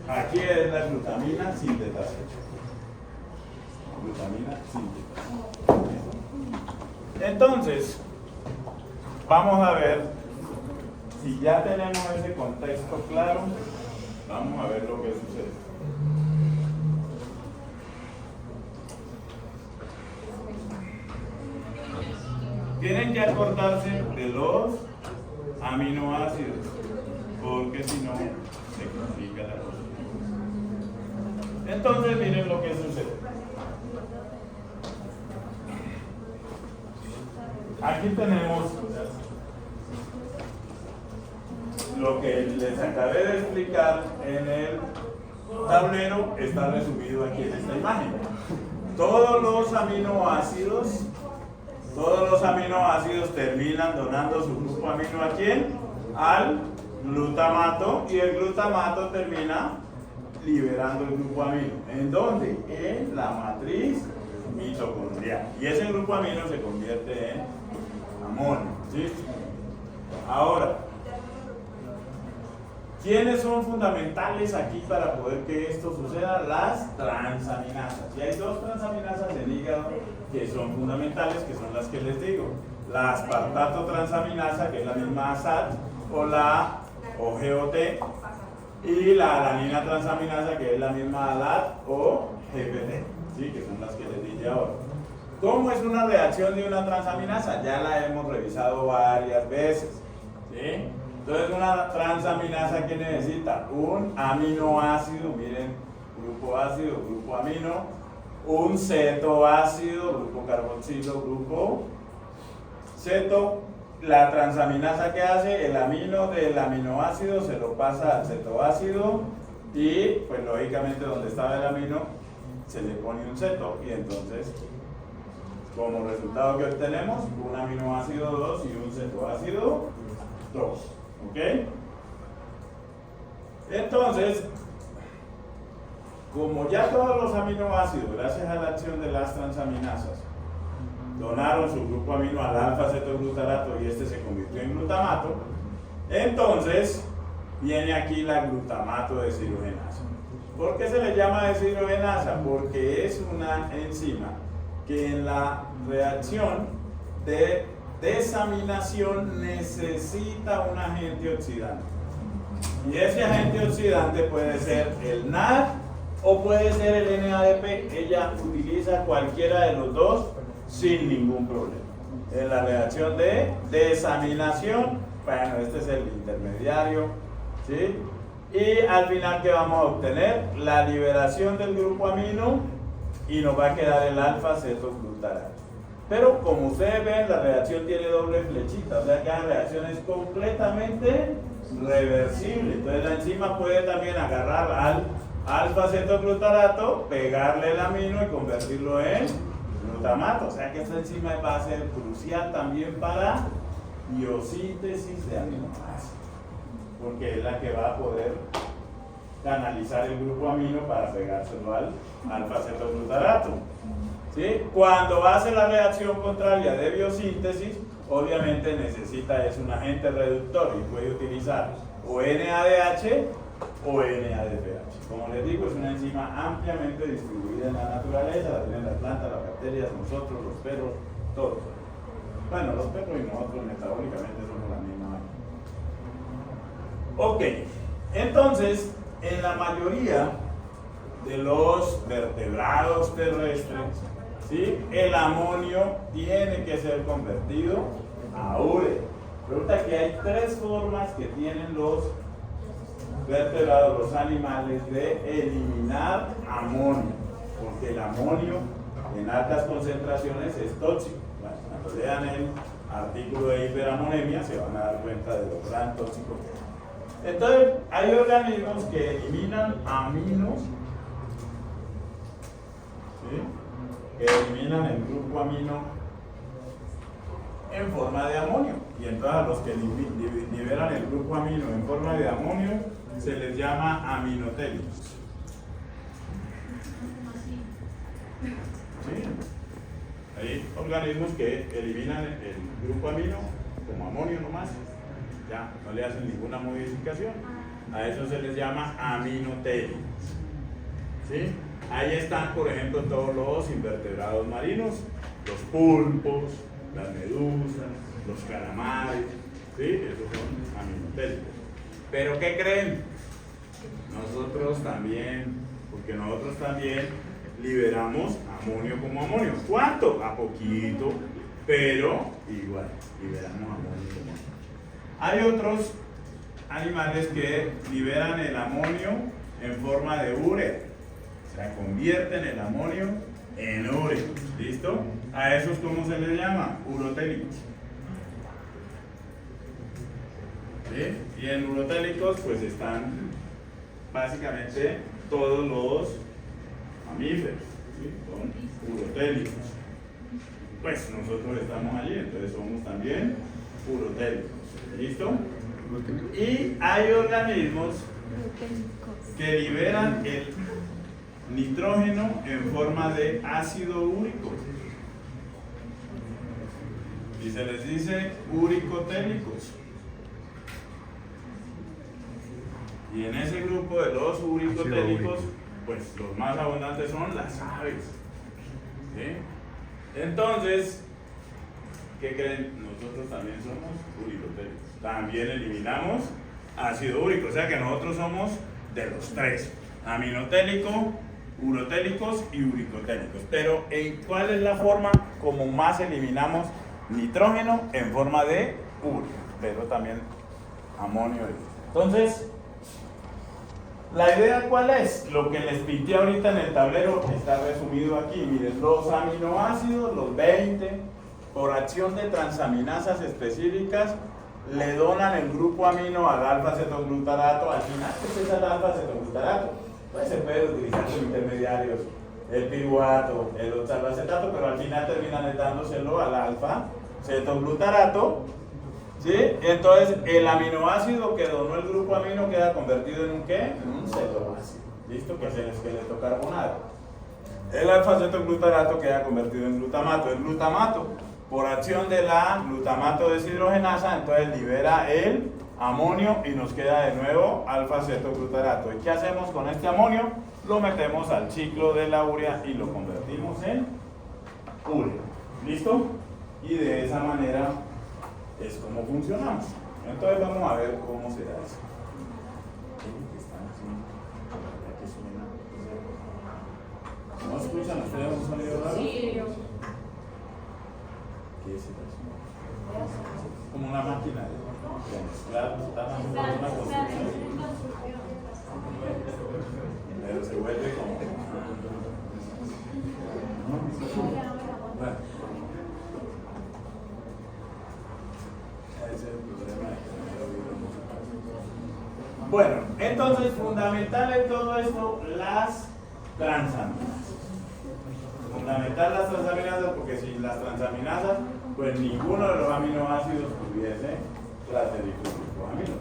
Aquí es la glutamina sintetasa. Glutamina sintetasa. Entonces, vamos a ver, si ya tenemos ese contexto claro, vamos a ver lo que sucede. Tienen que acordarse de los aminoácidos, porque si no, se complica la cosa. Entonces, miren lo que sucede. Aquí tenemos lo que les acabé de explicar en el tablero, está resumido aquí en esta imagen. Todos los aminoácidos terminan donando su grupo amino ¿a quién? Al glutamato, y el glutamato termina liberando el grupo amino. ¿En dónde? En la matriz mitocondrial. Y ese grupo amino se convierte en amonio. ¿Sí? Ahora, ¿quiénes son fundamentales aquí para poder que esto suceda? Las transaminasas. Y hay dos transaminasas del hígado que son fundamentales, que son las que les digo. La aspartato transaminasa, que es la misma ASAT, o la OGOT, y la alanina transaminasa, que es la misma ALAT o GPT, ¿sí? Que son las que les dije ahora. ¿Cómo es una reacción de una transaminasa? Ya la hemos revisado varias veces, ¿sí? Entonces, una transaminasa que necesita un aminoácido, miren, grupo ácido, grupo amino, un cetoácido, grupo carboxilo, grupo ceto. La transaminasa que hace, el amino del aminoácido se lo pasa al cetoácido y, pues lógicamente, donde estaba el amino se le pone un ceto, y entonces, como resultado que obtenemos, un aminoácido 2 y un cetoácido 2. ¿Ok? Entonces, como ya todos los aminoácidos, gracias a la acción de las transaminasas, donaron su grupo amino al alfa-cetoglutarato y este se convirtió en glutamato, entonces viene aquí la glutamato deshidrogenasa. ¿Por qué se le llama deshidrogenasa? Porque es una enzima que en la reacción de desaminación necesita un agente oxidante. Y ese agente oxidante puede ser el NAD o puede ser el NADP. Ella utiliza cualquiera de los dos sin ningún problema. En la reacción de desaminación, bueno, este es el intermediario, ¿sí? Y al final, ¿qué vamos a obtener? La liberación del grupo amino y nos va a quedar el alfa-cetoglutarato. Pero como ustedes ven, la reacción tiene doble flechita, o sea que la reacción es completamente reversible. Entonces la enzima puede también agarrar al alfa-cetoglutarato, pegarle el amino y convertirlo en glutamato. O sea que esta enzima va a ser crucial también para biosíntesis de aminoácidos, porque es la que va a poder canalizar el grupo amino para pegárselo al alfa-cetoglutarato. ¿Sí? Cuando hace la reacción contraria de biosíntesis, obviamente necesita un agente reductor y puede utilizar o NADH o NADPH. Como les digo, es una enzima ampliamente distribuida en la naturaleza, la tienen las plantas, las bacterias, nosotros, los perros, todos. Bueno, los perros y nosotros metabólicamente somos la misma. Ok, entonces, en la mayoría de los vertebrados terrestres, ¿sí? El amonio tiene que ser convertido a urea. Resulta que hay tres formas que tienen los vertebrados, los animales, de eliminar amonio, porque el amonio en altas concentraciones es tóxico. Bueno, cuando lean el artículo de hiperamonemia se van a dar cuenta de lo gran tóxico que es. Entonces, hay organismos que eliminan aminos, ¿sí? Que eliminan el grupo amino en forma de amonio, y entonces a los que liberan el grupo amino en forma de amonio se les llama aminotélicos. ¿Sí? Hay organismos que eliminan el grupo amino como amonio nomás, ya no le hacen ninguna modificación, a eso se les llama aminotélicos. ¿Sí? Ahí están, por ejemplo, todos los invertebrados marinos, los pulpos, las medusas, los calamares, ¿sí? Esos son aminotélicos. ¿Pero qué creen? Nosotros también, porque nosotros también liberamos amonio como amonio. ¿Cuánto? A poquito, pero igual, liberamos amonio como amonio. Hay otros animales que liberan el amonio en forma de urea. O sea, convierten el amonio en urea. ¿Listo? A esos, ¿cómo se les llama? Urotélicos. ¿Sí? Y en urotélicos pues están básicamente todos los mamíferos, ¿sí? Son urotélicos. Pues nosotros estamos allí, entonces somos también urotélicos. ¿Listo? Y hay organismos que liberan el nitrógeno en forma de ácido úrico. Y se les dice uricotélicos. Y en ese grupo de los uricotélicos, pues los más abundantes son las aves. ¿Sí? Entonces, ¿qué creen? Nosotros también somos uricotélicos. También eliminamos ácido úrico. O sea que nosotros somos de los tres: aminotélico, urotélicos y uricotélicos. Pero ¿en cuál es la forma como más eliminamos nitrógeno? En forma de urea, pero también amonio. Entonces, ¿la idea cuál es? Lo que les pinté ahorita en el tablero está resumido aquí. Miren, los aminoácidos, los 20, por acción de transaminasas específicas, le donan el grupo amino al alfa-cetoglutarato. Al final, ¿qué es el alfa-cetoglutarato? Pues se puede utilizar como intermediarios el piruvato, el oxalacetato, pero al final terminan dándoselo al alfa-cetoglutarato. ¿Sí? Entonces, el aminoácido que donó el grupo amino queda convertido en un ¿qué? En un cetoácido. ¿Listo? Que es el esqueleto carbonado. El alfa-cetoglutarato queda convertido en glutamato. El glutamato, por acción de la glutamato deshidrogenasa, entonces libera el amonio y nos queda de nuevo alfa-cetoglutarato. ¿Y qué hacemos con este amonio? Lo metemos al ciclo de la urea y lo convertimos en urea. ¿Listo? Y de esa manera es como funcionamos. Entonces vamos a ver cómo se da eso. ¿No escuchan ustedes un sonido raro? Sí. ¿Qué es eso? Como una máquina de mezclar, están haciendo una construcción. Pero se vuelve como... Bueno. Ese es el problema de que bueno, entonces fundamental en todo esto, las transaminasas. Fundamental las transaminasas, porque sin las transaminasas, pues ninguno de los aminoácidos tuviese transferirlo.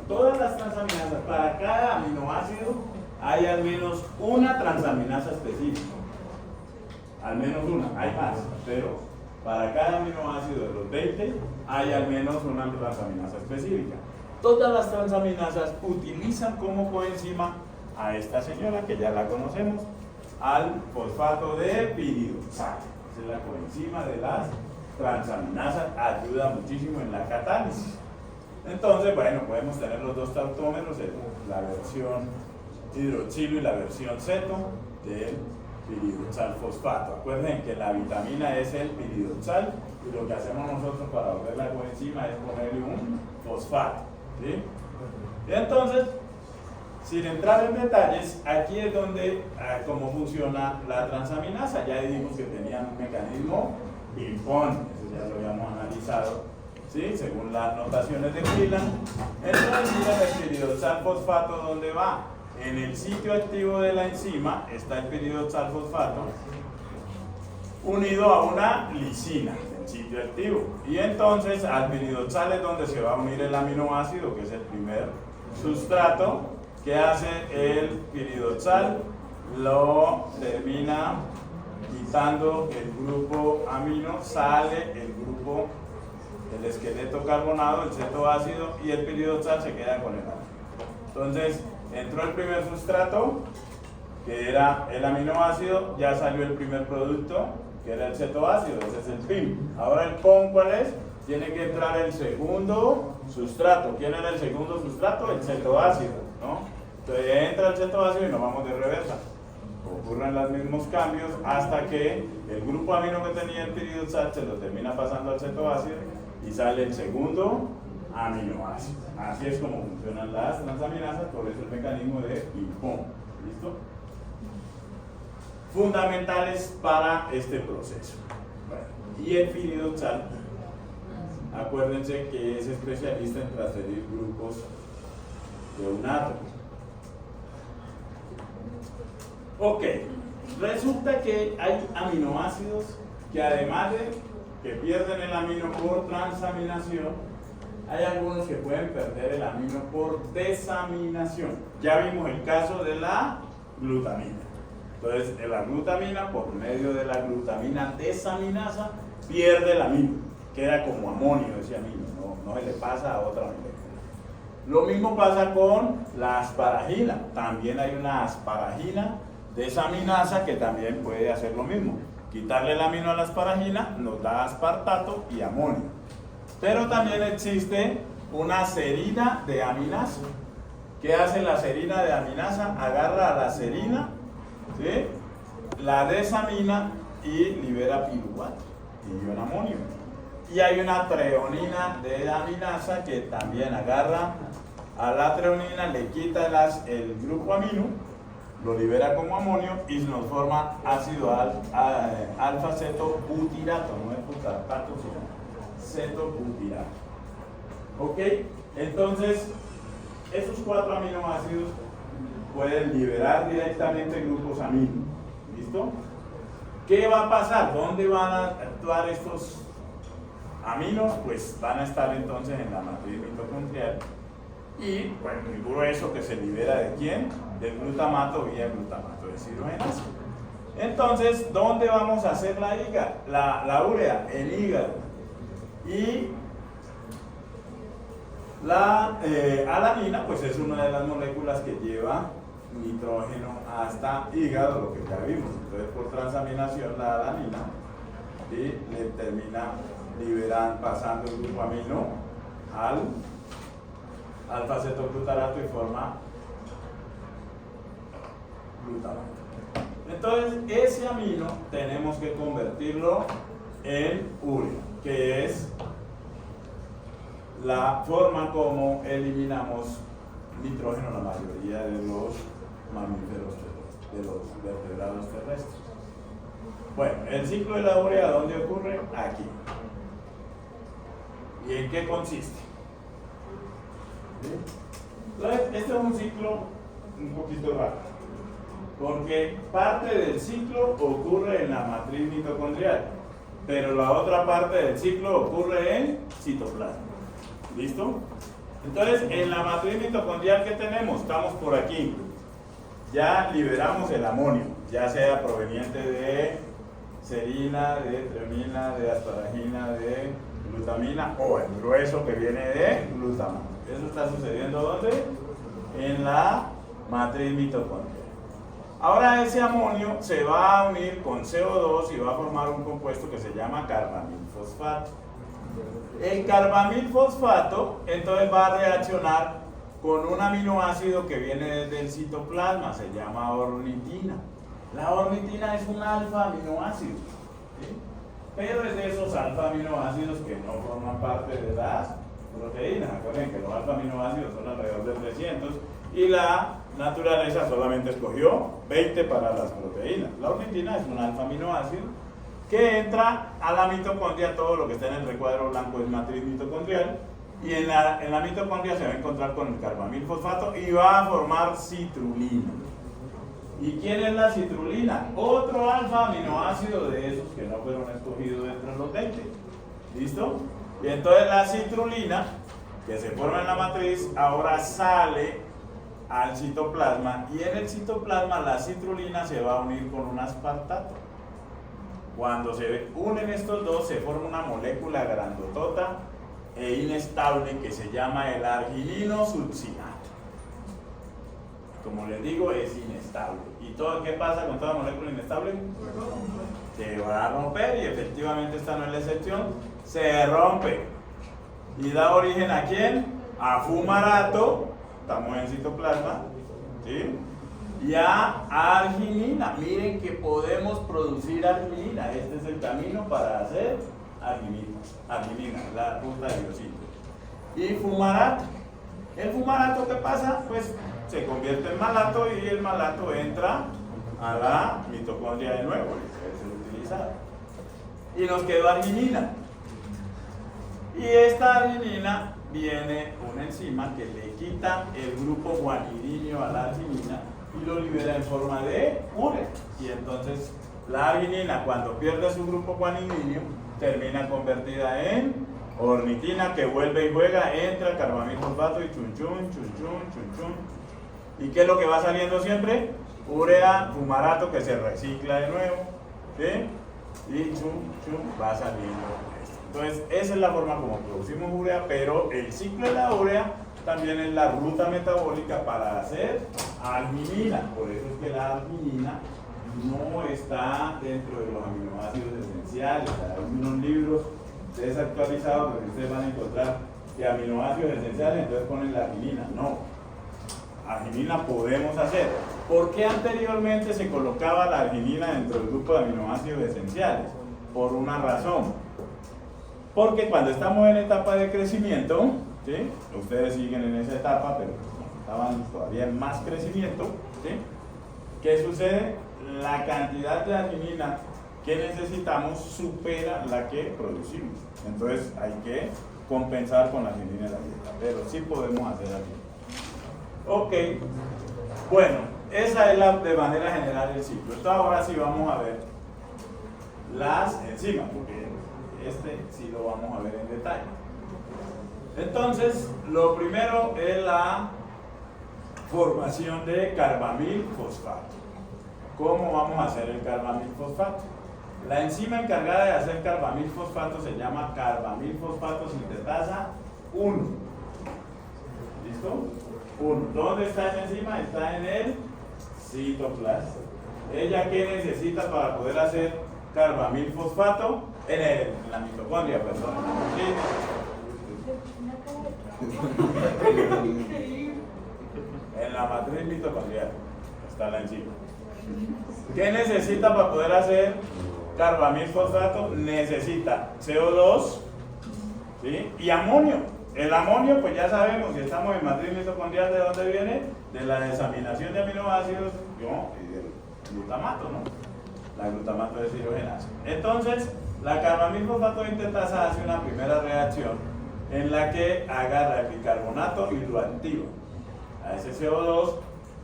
Todas las transaminasas, para cada aminoácido hay al menos una transaminasa específica. Al menos una, hay más, pero para cada aminoácido de los 20 hay al menos una transaminasa específica. Todas las transaminasas utilizan como coenzima a esta señora que ya la conocemos, al fosfato de piridoxal. Esa es la coenzima de las transaminasas, ayuda muchísimo en la catálisis. Entonces, bueno, podemos tener los dos tautómeros, la versión hidroxilo y la versión ceto del piridoxal fosfato. Acuerden que la vitamina es el piridoxal y lo que hacemos nosotros para volver la coenzima es ponerle un fosfato. ¿Sí? Y entonces, sin entrar en detalles, aquí es donde cómo funciona la transaminasa. Ya dijimos que tenían un mecanismo ping-pong, eso ya lo habíamos analizado, ¿sí? Según las notaciones de Cleland. Entonces, mira el piridoxal fosfato, ¿dónde va? En el sitio activo de la enzima está el piridoxal fosfato unido a una lisina, el sitio activo. Y entonces al piridoxal es donde se va a unir el aminoácido, que es el primer sustrato. ¿Qué hace el piridoxal? Lo termina quitando el grupo amino, sale el grupo, el esqueleto carbonado, el cetoácido, y el piridoxal se queda con el amino. Entonces, entró el primer sustrato, que era el aminoácido, ya salió el primer producto, que era el cetoácido, ese es el PIM. Ahora el POM, ¿cuál es? Tiene que entrar el segundo sustrato. ¿Quién era el segundo sustrato? El cetoácido, ¿no? Entonces entra el cetoácido y nos vamos de reversa. Ocurren los mismos cambios hasta que el grupo amino que tenía el piridoxal se lo termina pasando al cetoácido y sale el segundo aminoácido. Así es como funcionan las transaminasas, por eso el mecanismo de PIM-POM. ¿Listo? Fundamentales para este proceso. Bueno, y el piridoxal, acuérdense que es especialista en transferir grupos de un átomo. Ok, resulta que hay aminoácidos que además de que pierden el amino por transaminación, hay algunos que pueden perder el amino por desaminación. Ya vimos el caso de la glutamina. Entonces, la glutamina, por medio de la glutamina desaminasa, pierde el amino. Queda como amonio ese amino, no se le pasa a otra molécula. Lo mismo pasa con la asparagina. También hay una asparagina desaminasa que también puede hacer lo mismo. Quitarle el amino a la asparagina nos da aspartato y amonio. Pero también existe una serina de aminasa. ¿Qué hace la serina de aminasa? Agarra a la serina, ¿sí?, la desamina y libera piruvato y ion amonio. Y hay una treonina de aminasa que también agarra a la treonina, le quita el grupo amino, lo libera como amonio y nos forma ácido alfa-cetobutirato, no es butirato, sino cetobutirato. ¿Ok? Entonces, esos 4 aminoácidos pueden liberar directamente grupos amino. ¿Listo? ¿Qué va a pasar? ¿Dónde van a actuar estos aminos? Pues van a estar entonces en la matriz mitocondrial. Y, bueno, el grueso que se libera ¿de quién? Del glutamato vía glutamato de hidrogenasa. Entonces, ¿dónde vamos a hacer la urea? El hígado. Y la alanina, pues es una de las moléculas que lleva nitrógeno hasta hígado, lo que ya vimos. Entonces, por transaminación, la alanina y le termina pasando el grupo amino al alfa-cetoglutarato y forma glutamato. Entonces, ese amino tenemos que convertirlo en urea, que es la forma como eliminamos nitrógeno la mayoría de los mamíferos, de los vertebrados terrestres. Bueno, el ciclo de la urea, ¿dónde ocurre? Aquí. ¿Y en qué consiste? Entonces, este es un ciclo un poquito raro, porque parte del ciclo ocurre en la matriz mitocondrial, pero la otra parte del ciclo ocurre en citoplasma. ¿Listo? Entonces, en la matriz mitocondrial que tenemos, estamos por aquí. Ya liberamos el amonio, ya sea proveniente de serina, de treonina, de asparagina, de glutamina o el grueso que viene de glutamato. Eso está sucediendo ¿dónde? En la matriz mitocondrial. Ahora ese amonio se va a unir con CO2 y va a formar un compuesto que se llama carbamilfosfato. El carbamilfosfato entonces va a reaccionar con un aminoácido que viene desde el citoplasma, se llama ornitina. La ornitina es un alfa-aminoácido, ¿sí? Pero es de esos alfa-aminoácidos que no forman parte de las proteínas. Acuérdense que los alfa-aminoácidos son alrededor de 300 y la naturaleza solamente escogió 20 para las proteínas. La ornitina es un alfa-aminoácido que entra a la mitocondria. Todo lo que está en el recuadro blanco es matriz mitocondrial, y en la mitocondria se va a encontrar con el carbamilfosfato y va a formar citrulina. ¿Y quién es la citrulina? Otro alfa-aminoácido de esos que no fueron escogidos entre los 20. ¿Listo? Y entonces la citrulina, que se forma en la matriz, ahora sale al citoplasma, y en el citoplasma la citrulina se va a unir con un aspartato. Cuando se unen estos dos, se forma una molécula grandotota e inestable que se llama el arginino succinato. como les digo, es inestable. ¿Y todo qué pasa con toda molécula inestable? Se va a romper, y efectivamente esta no es la excepción. Se rompe y da origen ¿a quién? A fumarato, estamos en citoplasma, ¿sí? Y a arginina. Miren que podemos producir arginina. Este es el camino para hacer arginina, la ruta de biosíntesis. Y fumarato. ¿El fumarato qué pasa? Pues se convierte en malato, y el malato entra a la mitocondria de nuevo, y se utiliza. Y nos quedó arginina. Y esta arginina viene una enzima que le quita el grupo guanidinio a la arginina y lo libera en forma de urea. Y entonces la arginina, cuando pierde su grupo guanidinio, termina convertida en ornitina, que vuelve y juega, entra carbamil fosfato y chun chun, chun chun, chun chun. ¿Y qué es lo que va saliendo siempre? Urea, fumarato, que se recicla de nuevo, ¿sí? Y chun chun va saliendo esto. Entonces esa es la forma como producimos urea, pero el ciclo de la urea también es la ruta metabólica para hacer arginina. Por eso es que la arginina no está dentro de los aminoácidos esenciales. Hay unos libros desactualizados donde ustedes van a encontrar que aminoácidos esenciales, entonces ponen la arginina. No, arginina podemos hacer. ¿Por qué anteriormente se colocaba la arginina dentro del grupo de aminoácidos esenciales? Por una razón. Porque cuando estamos en etapa de crecimiento, ¿sí? Ustedes siguen en esa etapa, pero estaban todavía en más crecimiento, ¿sí? ¿Qué sucede? La cantidad de arginina que necesitamos supera la que producimos. Entonces hay que compensar con la arginina de la dieta, pero sí podemos hacer arginina. Ok, bueno, esa es de manera general el ciclo. Entonces ahora sí vamos a ver las enzimas, porque este sí lo vamos a ver en detalle. Entonces, lo primero es la formación de carbamil fosfato. ¿Cómo vamos a hacer el carbamil fosfato? La enzima encargada de hacer carbamil fosfato se llama carbamil fosfato sintetasa 1. ¿Listo? 1. ¿Dónde está esa enzima? Está en el citoplasma. ¿Ella qué necesita para poder hacer carbamil fosfato? En la mitocondria, perdón. En la matriz mitocondrial está la enzima. ¿Qué necesita para poder hacer carbamil fosfato? Necesita CO2, ¿sí? Y amonio. El amonio, pues ya sabemos, si estamos en matriz mitocondrial, ¿de dónde viene? De la desaminación de aminoácidos y del glutamato, ¿no? La glutamato deshidrogenasa. Entonces, la carbamil fosfato sintetasa hace una primera reacción en la que agarra el bicarbonato y lo activa. A ese CO2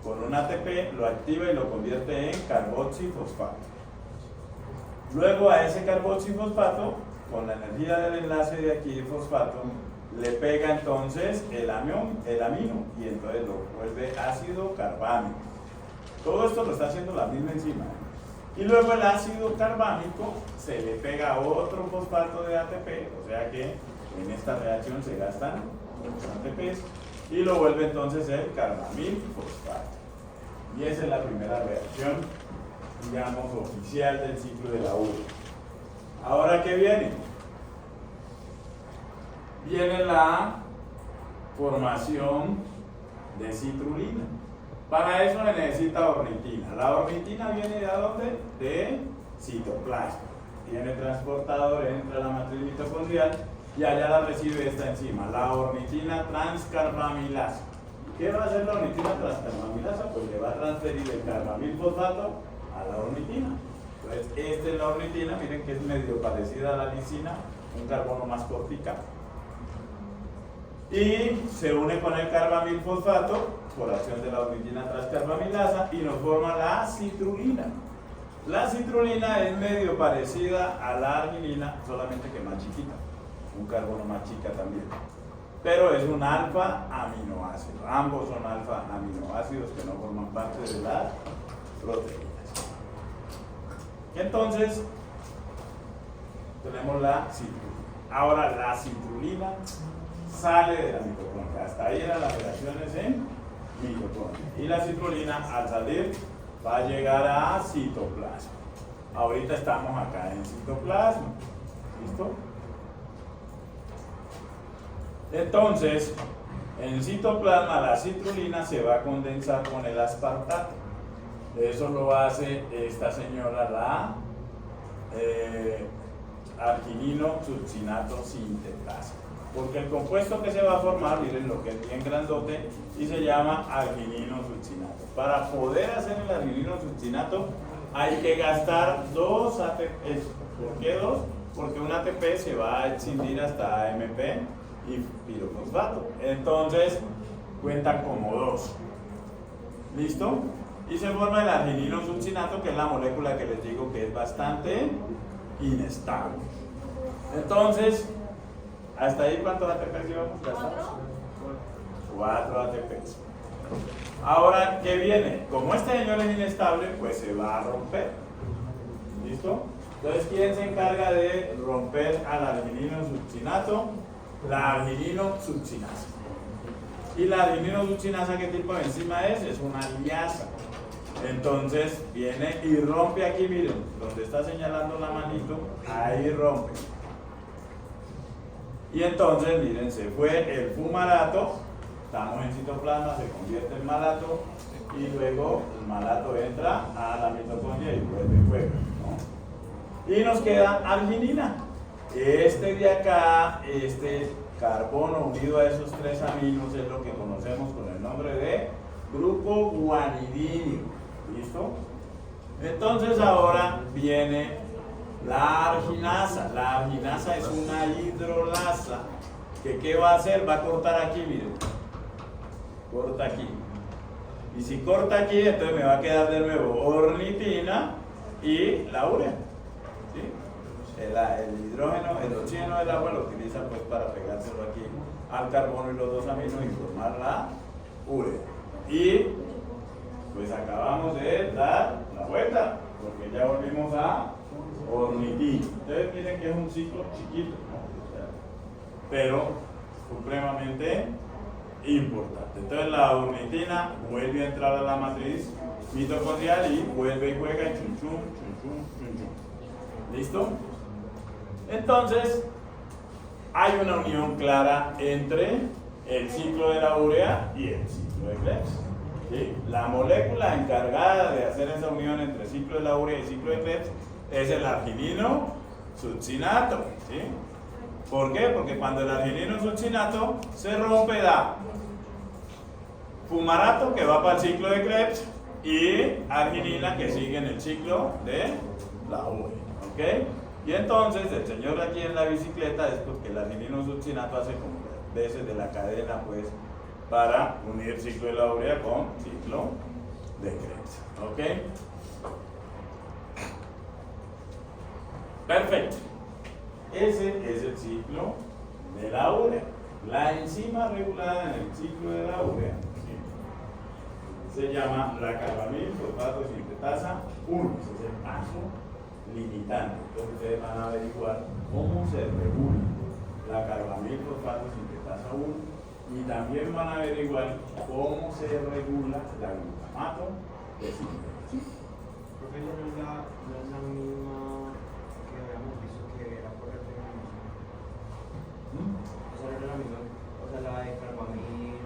con un ATP lo activa y lo convierte en carboxifosfato. Luego a ese carboxifosfato, con la energía del enlace de aquí de fosfato, le pega entonces el amino y entonces lo vuelve ácido carbámico. Todo esto lo está haciendo la misma enzima. Y luego el ácido carbámico se le pega a otro fosfato de ATP, o sea que en esta reacción se gastan los ATPs y lo vuelve entonces el carbamil fosfato. Y esa es la primera reacción, digamos, oficial del ciclo de la urea. Ahora, ¿qué viene? Viene la formación de citrulina. Para eso se necesita ornitina. La ornitina viene de ¿dónde? De citoplasma. Tiene transportador, entra a la matriz mitocondrial y allá la recibe esta enzima, la ornitina transcarbamilasa. ¿Qué va a hacer la ornitina transcarbamilasa? Pues le va a transferir el carbamil fosfato a la ornitina. Entonces, esta es la ornitina, miren que es medio parecida a la lisina, un carbono más cortica. Y se une con el carbamil fosfato por acción de la ornitina transcarbamilasa y nos forma la citrulina. La citrulina es medio parecida a la arginina, solamente que más chiquita, un carbono más chica también. Pero es un alfa aminoácido, ambos son alfa aminoácidos que no forman parte de las proteínas. Entonces, tenemos la citrulina. Ahora la citrulina sale de la mitocondria. Hasta ahí eran las reacciones en mitocondria. Y la citrulina al salir va a llegar a citoplasma. Ahorita estamos acá en citoplasma. ¿Listo? Entonces, en citoplasma la citrulina se va a condensar con el aspartato. Eso lo hace esta señora, la arginino succinato sintetasa. Porque el compuesto que se va a formar, miren lo que es bien grandote, y se llama arginino succinato. Para poder hacer el arginino succinato hay que gastar 2 ATP. ¿Por qué 2? Porque un ATP se va a excindir hasta AMP y pirofosfato. Entonces cuentan como 2. ¿Listo? Y se forma el arginino succinato, que es la molécula que les digo que es bastante inestable. Entonces, ¿hasta ahí cuántos ATPs íbamos gastando? 4 ATPs. Ahora, ¿qué viene? Como este señor es inestable, pues se va a romper. ¿Listo? Entonces, ¿quién se encarga de romper al arginino succinato? La arginino succinasa. ¿Y la arginino succinasa qué tipo de enzima es? Es una liasa. Entonces viene y rompe aquí, miren, donde está señalando la manito, ahí rompe. Y entonces, miren, se fue el fumarato, estamos en citoplasma, se convierte en malato, y luego el malato entra a la mitocondria y vuelve fuera, ¿no? Y nos queda arginina. Este de acá, este carbono unido a esos 3 aminos es lo que conocemos con el nombre de grupo guanidínico. ¿Listo? Entonces ahora viene la arginasa. La arginasa es una hidrolasa que ¿qué va a hacer? Va a cortar aquí, miren. Corta aquí. Y si corta aquí, entonces me va a quedar de nuevo ornitina y la urea. ¿Sí? El hidrógeno, el oxígeno del agua lo utiliza pues para pegárselo aquí al carbono y los 2 aminos y formar la urea. Y pues acabamos de dar la vuelta, porque ya volvimos a ornitina. Ustedes miren que es un ciclo chiquito, ¿no? Pero supremamente importante. Entonces la ornitina vuelve a entrar a la matriz mitocondrial y vuelve y juega y chun chun, chun chun, chun chun. ¿Listo? Entonces hay una unión clara entre el ciclo de la urea y el ciclo de Krebs. ¿Sí? La molécula encargada de hacer esa unión entre ciclo de la urea y ciclo de Krebs es el arginino succinato. ¿Sí? ¿Por qué? Porque cuando el arginino succinato se rompe da fumarato, que va para el ciclo de Krebs, y arginina, que sigue en el ciclo de la urea. ¿Ok? Y entonces el señor aquí en la bicicleta es porque el arginino succinato hace como veces de la cadena, pues, para unir ciclo de la urea con ciclo de Krebs. ¿Ok? Perfecto. Ese es el ciclo de la urea. La enzima regulada en el ciclo de la urea, ¿sí?, se llama la carbamil fosfato sintetasa 1. Ese es el paso limitante. Entonces ustedes van a averiguar cómo se regula la carbamil fosfato sintetasa 1. Y también van a averiguar cómo se regula la glutamato de síntesis. Porque ella no es la misma que habíamos visto que era por referencia. O sea, no es la misma. O sea, la de carbamil,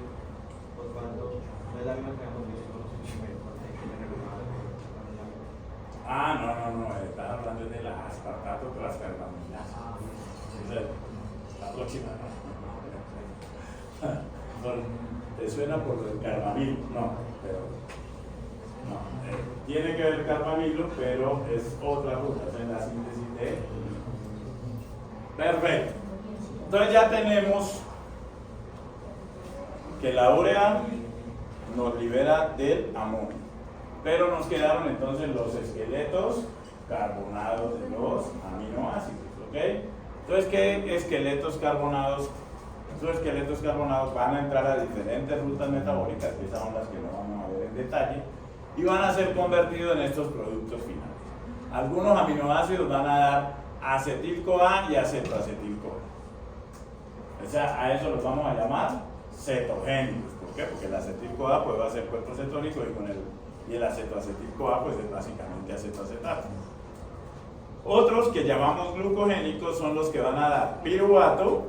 fosfato, no es la misma que habíamos visto los primeros cortes que le regulaba la. Ah, no, estás hablando de la aspartato transcarbamilasa. Esa es la próxima, ¿no? ¿Te suena por el carbamilo? No, pero no, tiene que ver el carbamilo, pero es otra ruta, es en la síntesis de. Perfecto. Entonces ya tenemos que la urea nos libera del amonio, pero nos quedaron entonces los esqueletos carbonados de los aminoácidos, ¿ok? Entonces, ¿qué esqueletos carbonados? Esos esqueletos carbonados van a entrar a diferentes rutas metabólicas, que esas son las que no vamos a ver en detalle, y van a ser convertidos en estos productos finales. Algunos aminoácidos van a dar acetil-CoA y acetoacetil-CoA. O sea, a eso los vamos a llamar cetogénicos. ¿Por qué? Porque el acetil-CoA pues va a ser cuerpo cetónico y el acetoacetil-CoA pues es básicamente acetoacetato. Otros que llamamos glucogénicos son los que van a dar piruvato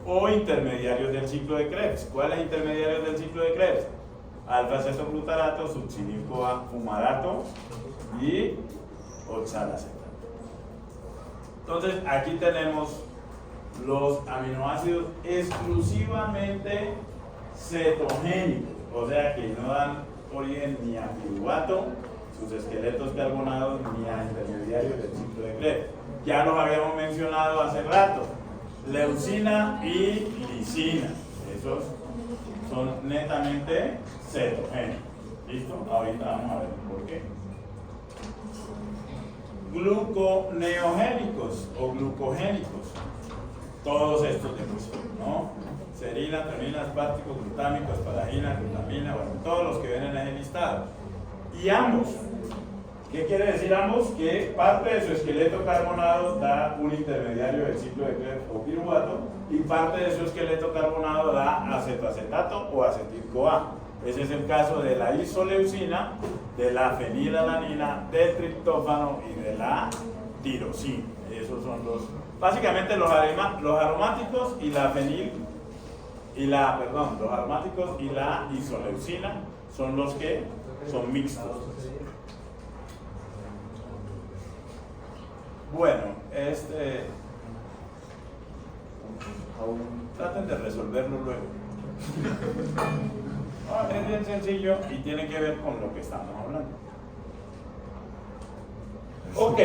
o intermediarios del ciclo de Krebs. ¿Cuáles intermediarios del ciclo de Krebs? Alfa-cetoglutarato, succinil-CoA, fumarato y oxalacetato. Entonces aquí tenemos los aminoácidos exclusivamente cetogénicos, o sea que no dan origen ni a piruvato, sus esqueletos carbonados, ni a intermediarios del ciclo de Krebs. Ya los habíamos mencionado hace rato, leucina y lisina, esos son netamente cetogénicos. ¿Listo? Ahorita vamos a ver por qué. Gluconeogénicos o glucogénicos, todos estos de ¿no? Serina, treonina, aspartico, glutámico, asparagina, glutamina, bueno, todos los que vienen en el listado. Y ambos, ¿qué quiere decir ambos? Que parte de su esqueleto carbonado da un intermediario del ciclo de Krebs o piruvato y parte de su esqueleto carbonado da acetoacetato o acetil-CoA. Ese es el caso de la isoleucina, de la fenilalanina, del triptófano y de la tirosina. Esos son básicamente los aromáticos y la los aromáticos y la isoleucina son los que son mixtos. Bueno, traten de resolverlo luego. Es bien sencillo y tiene que ver con lo que estamos hablando. Ok.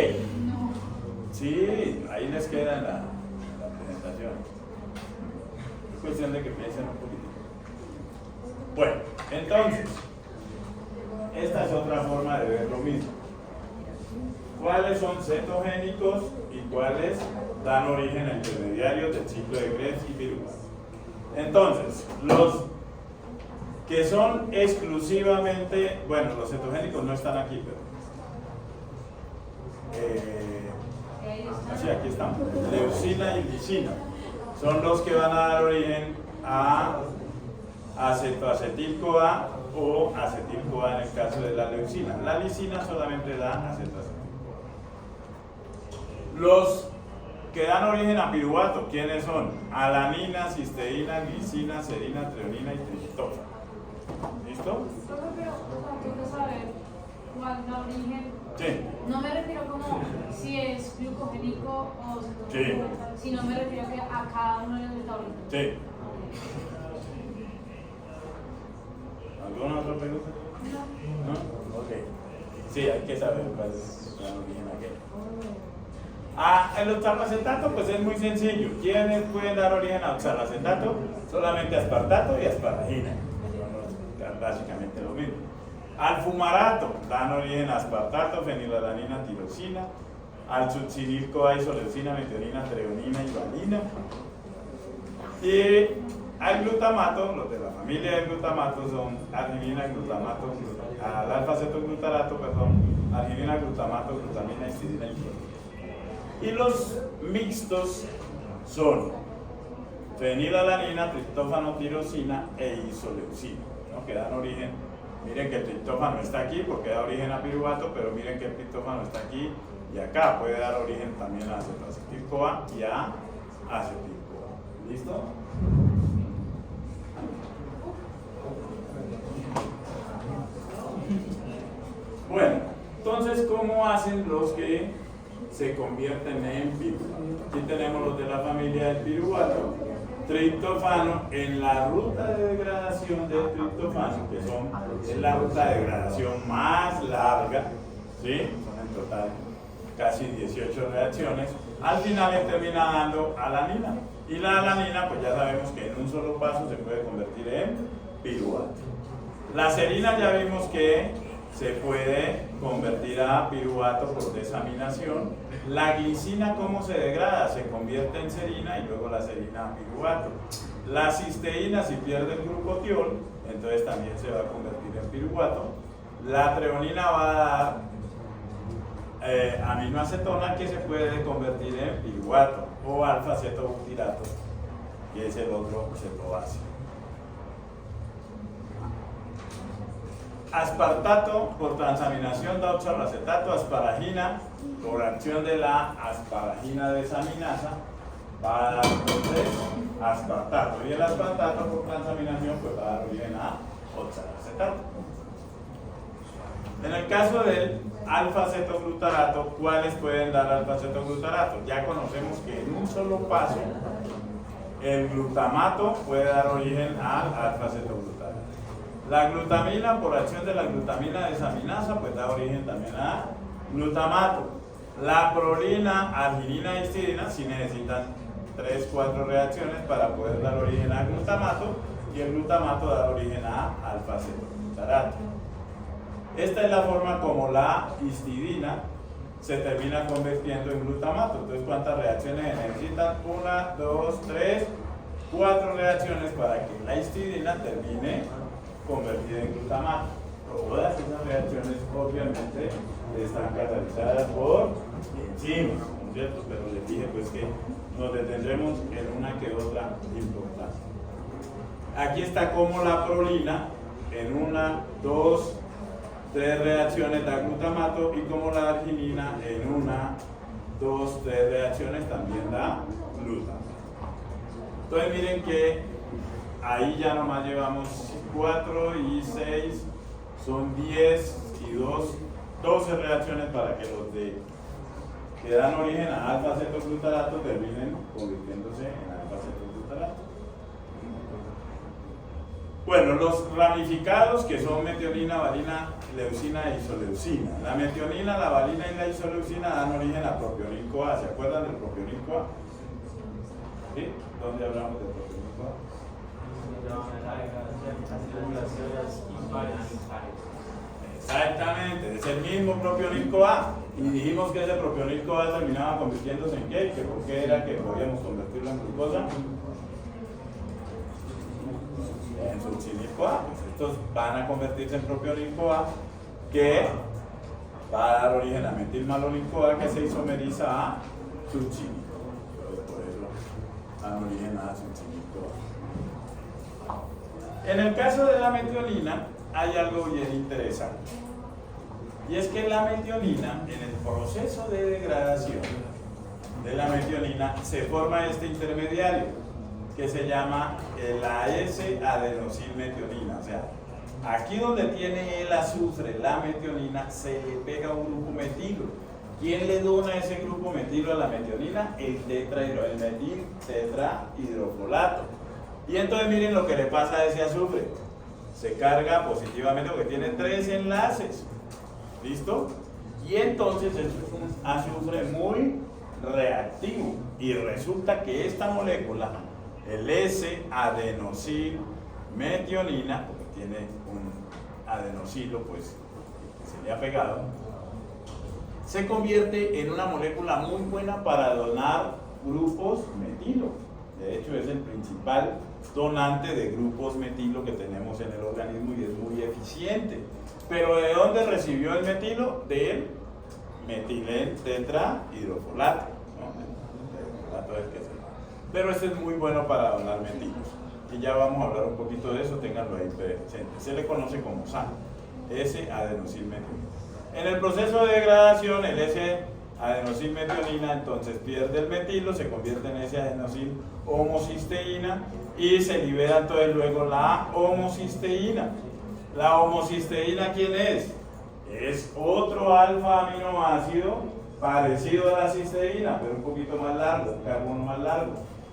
Sí, ahí les queda en la presentación. Es cuestión de que piensen un poquito. Bueno, entonces, esta es otra forma de ver lo mismo. ¿Cuáles son cetogénicos y cuáles dan origen a intermediarios del ciclo de Krebs y piruvato? Entonces, los que son exclusivamente, bueno, los cetogénicos no están aquí, pero así aquí están, leucina y lisina son los que van a dar origen a acetoacetil-CoA o acetil-CoA en el caso de la leucina. La lisina solamente da acetoacetil-CoA. Los que dan origen a piruvato, ¿quiénes son? Alanina, cisteína, glicina, serina, treonina y triptófano. ¿Listo? Pero quiero saber cuál da origen. Sí. No me refiero como si es glucogénico o cetogénico, sino me refiero que a cada uno de los da origen. Sí. ¿Alguna otra pregunta? No. ¿No? Ok. Sí, hay que saber cuál es el origen aquel. El oxalacetato pues es muy sencillo. ¿Quiénes pueden dar origen a oxalacetato? Solamente aspartato y asparagina. Son básicamente lo mismo. Al fumarato dan origen a aspartato, fenilalanina, tirosina. Al succinil-CoA, isoleucina, metionina, treonina y valina. Y al glutamato, los de la familia del glutamato son arginina, glutamato, al alfa-cetoglutarato, arginina, glutamato, glutamina, histidina y proteína. Y los mixtos son fenilalanina, triptófano, tirosina e isoleucina, ¿no? Que dan origen, miren que el triptófano está aquí porque da origen a piruvato, pero miren que el triptófano está aquí y acá, puede dar origen también a acetoacetil-CoA y a acetil-CoA. ¿Listo? Bueno, entonces, ¿cómo hacen los que se convierten en piruvato? Aquí tenemos los de la familia del piruvato, triptófano. En la ruta de degradación del triptófano, que es la ruta de degradación más larga, ¿sí? Son en total casi 18 reacciones, al final termina dando alanina. Y la alanina, pues ya sabemos que en un solo paso se puede convertir en piruvato. La serina ya vimos que se puede convertir a piruvato por desaminación. La glicina, ¿cómo se degrada? Se convierte en serina y luego la serina a piruvato. La cisteína, si pierde el glucotiol, entonces también se va a convertir en piruvato. La treonina va a dar aminoacetona, que se puede convertir en piruvato, o alfa-cetobutirato, que es el otro cetobácido. aspartato por transaminación da oxaloacetato, asparagina por acción de la asparagina desaminasa va a dar entonces aspartato, y el aspartato por transaminación pues va a dar origen a oxaloacetato. En el caso del alfa-cetoglutarato, ¿cuáles pueden dar alfa-cetoglutarato? Ya conocemos que en un solo paso el glutamato puede dar origen al alfa-cetoglutarato. La glutamina, por acción de la glutamina desaminasa, pues da origen también a glutamato. La prolina, arginina y histidina sí necesitan 3-4 reacciones para poder dar origen a glutamato, y el glutamato da origen a alfa-cetoglutarato. Esta es la forma como la histidina se termina convirtiendo en glutamato. Entonces, ¿cuántas reacciones necesitan? 1, 2, 3, 4 reacciones para que la histidina termine convertida en glutamato. Todas esas reacciones obviamente están catalizadas por enzimas, ¿no es cierto? Pero les dije pues que nos detendremos en una que otra importante. Aquí está como la prolina en 1, 2, 3 reacciones da glutamato, y como la arginina en 1, 2, 3 reacciones también da glutamato. Entonces miren que ahí ya nomás llevamos 4 y 6, son 10 y 2, 12 reacciones para que los que dan origen a alfa-cetoglutarato terminen convirtiéndose en alfa-cetoglutarato. Bueno, los ramificados, que son metionina, valina, leucina e isoleucina. La metionina, la valina y la isoleucina dan origen a propionil-CoA. ¿Se acuerdan del propionil-CoA? ¿Sí? ¿Dónde hablamos del propionil-CoA? Exactamente, es el mismo propionil-CoA. Y dijimos que ese propionil-CoA terminaba convirtiéndose en ¿qué? ¿Que por qué era que podíamos convertirlo en glucosa? En succinil-CoA. Pues estos van a convertirse en propionil-CoA, que va a dar origen a metilmalonil-CoA, que se isomeriza a succinil. Por eso dan origen a succinil-CoA. En el caso de la metionina hay algo bien interesante, y es que la metionina, en el proceso de degradación de la metionina, se forma este intermediario que se llama la S-adenosilmetionina. O sea, aquí donde tiene el azufre, la metionina, se le pega un grupo metilo. ¿Quién le dona ese grupo metilo a la metionina? El metil tetrahidrofolato. Y entonces miren lo que le pasa a ese azufre. Se carga positivamente porque tiene 3 enlaces. ¿Listo? Y entonces es un azufre muy reactivo. Y resulta que esta molécula, el S-adenosilmetionina, porque tiene un adenosilo pues que se le ha pegado, se convierte en una molécula muy buena para donar grupos metilo. De hecho, es el principal donante de grupos metilo que tenemos en el organismo y es muy eficiente. Pero ¿de dónde recibió el metilo? Del metilén tetrahidrofolato, ¿no? Pero este es muy bueno para donar metilos. Y ya vamos a hablar un poquito de eso, ténganlo ahí presente. Se le conoce como SAN, S-adenosilmetionina. En el proceso de degradación, el S-adenosilmetionina entonces pierde el metilo, se convierte en S-adenosil-homocisteína y se libera entonces luego la homocisteína. ¿La homocisteína quién es? Es otro alfa-aminoácido parecido a la cisteína, pero un poquito más largo, un carbono más largo.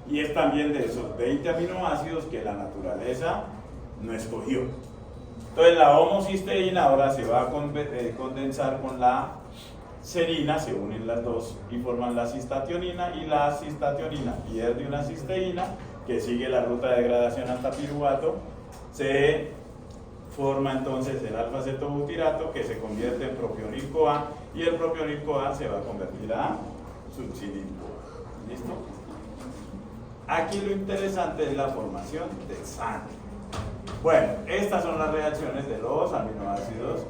Y es también de esos 20 aminoácidos que la naturaleza no escogió. Entonces la homocisteína ahora se va a condensar con la serina, se unen las dos y forman la cistationina, y la cistationina pierde una cisteína que sigue la ruta de degradación hasta piruvato, se forma entonces el alfa-cetobutirato que se convierte en propionil-CoA, y el propionil-CoA se va a convertir a succinil-CoA. ¿Listo? Aquí lo interesante es la formación de sangre. Bueno, estas son las reacciones de los aminoácidos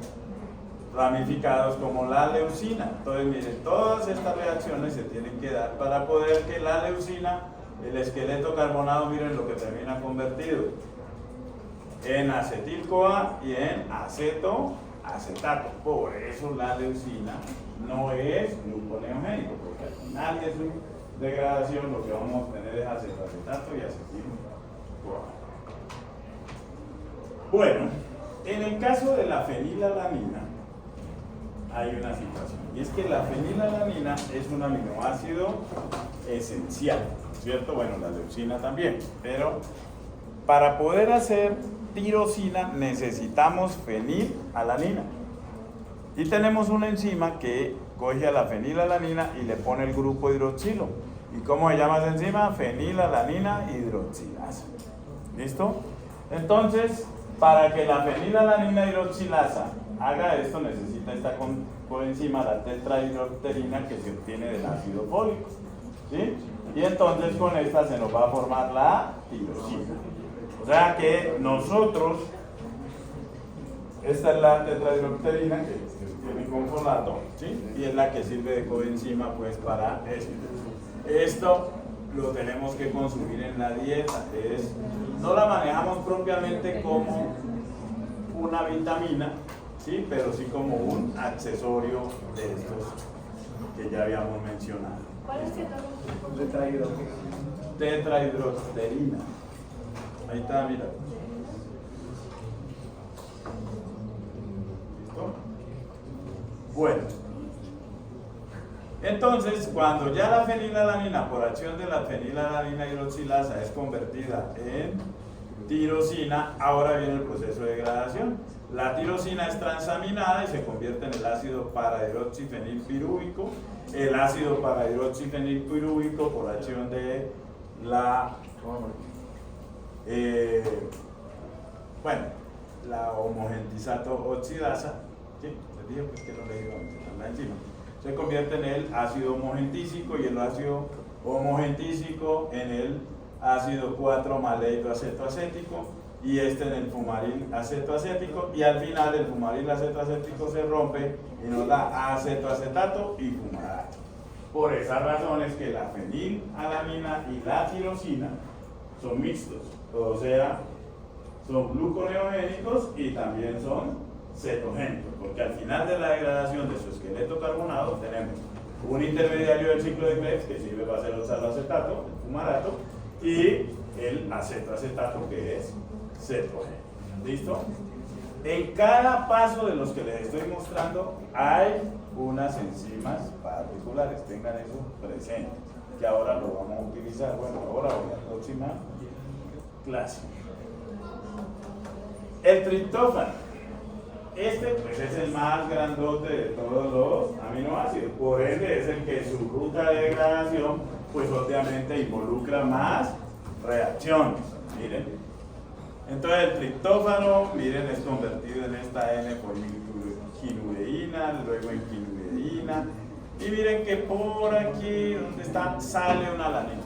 ramificados como la leucina. Entonces miren, todas estas reacciones se tienen que dar para poder que la leucina, el esqueleto carbonado, miren lo que termina convertido. en acetil-CoA y en acetato. Por eso la leucina no es gluconeogénico, porque al final de su degradación lo que vamos a obtener es acetato y acetil-CoA. Bueno, en el caso de la fenilalanina hay una situación, y es que la fenilalanina es un aminoácido esencial, ¿cierto? Bueno, la leucina también, pero para poder hacer tirosina necesitamos fenilalanina. Y tenemos una enzima que coge a la fenilalanina y le pone el grupo hidroxilo. ¿Y cómo se llama esa enzima? Fenilalanina hidroxilasa. ¿Listo? Entonces, para que la fenilalanina hidroxilasa haga esto, necesita esta coenzima, la tetrahidrosterina, que se obtiene del ácido fólico. ¿Sí? Y entonces con esta se nos va a formar la tirosina. O sea que nosotros, esta es la tetrahidrosterina que tiene con folato, ¿sí? Y es la que sirve de coenzima pues para esto. Esto lo tenemos que consumir en la dieta. No la manejamos propiamente como una vitamina, ¿sí? Pero sí como un accesorio de estos que ya habíamos mencionado. ¿Cuál es tetrahidrosterina. Ahí está, mira. ¿Listo? Bueno. Entonces, cuando ya la fenilalanina, por acción de la fenilalanina hidroxilasa, es convertida en tirosina, ahora viene el proceso de degradación. La tirosina es transaminada y se convierte en el ácido para-hidroxifenilpirúvico. El ácido para-hidroxifenilpirúvico, por acción de la la homogentizato oxidasa, ¿sí? Les dije pues que no le iba a mencionar la enzima. Se convierte en el ácido homogentísico y el ácido homogentísico en el ácido 4-maleico acetoacético y este en el fumaril acetoacético, y al final el fumaril acetoacético se rompe y nos da acetoacetato y fumarato. Por esa razón es que la fenilalanina y la tirosina son mixtos, o sea, son gluconeogénicos y también son cetogénicos, porque al final de la degradación de su esqueleto carbonado tenemos un intermediario del ciclo de Krebs que sirve para hacer oxaloacetato, el fumarato, y el acetoacetato que es cetogénico. ¿Listo? En cada paso de los que les estoy mostrando hay unas enzimas particulares, tengan eso presente, que ahora lo vamos a utilizar, bueno, ahora o en la próxima clase. El triptófano, este pues es el más grandote de todos los aminoácidos, por ende es el que su ruta de degradación pues obviamente involucra más reacciones. Miren, entonces el triptófano, miren, es convertido en esta N-quinureína, luego en quinureína, y miren que por aquí donde está sale una alanina.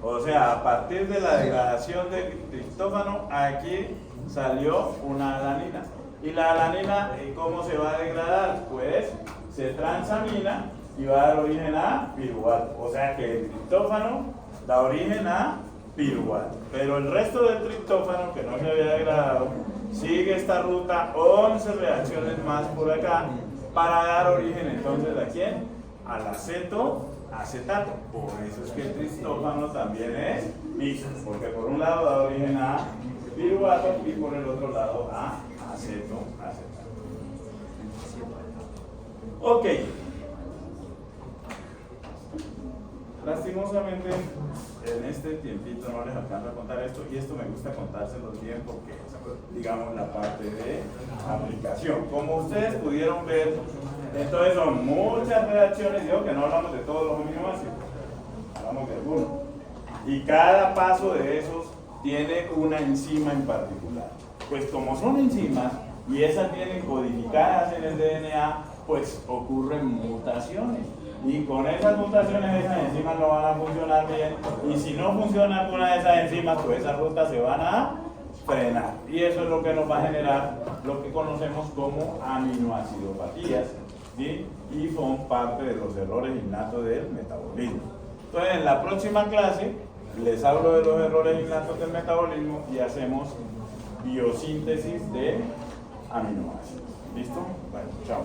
O sea, a partir de la degradación del triptófano, aquí salió una alanina. Y la alanina, ¿cómo se va a degradar? Pues se transamina y va a dar origen a piruvato. O sea que el triptófano da origen a piruvato. Pero el resto del triptófano, que no se había degradado, sigue esta ruta 11 reacciones más por acá para dar origen entonces ¿a quién? Al acetato. Por eso es que el triptófano también es mixto, porque por un lado da origen a piruvato y por el otro lado a acetato. Ok. Lastimosamente en este tiempito no les alcanzo a contar esto, y esto me gusta contárselos bien porque es, digamos, la parte de aplicación. Como ustedes pudieron ver, entonces son muchas reacciones, digo que no hablamos de todos los aminoácidos, hablamos de algunos, y cada paso de esos tiene una enzima en particular. Pues como son enzimas y esas vienen codificadas en el DNA, pues ocurren mutaciones. Y con esas mutaciones esas enzimas no van a funcionar bien. Y si no funciona alguna de esas enzimas, pues esas rutas se van a frenar. Y eso es lo que nos va a generar lo que conocemos como aminoacidopatías, ¿sí? Y son parte de los errores innatos del metabolismo. Entonces, en la próxima clase les hablo de los errores innatos del metabolismo y hacemos biosíntesis de aminoácidos. ¿Listo? Bueno, chao.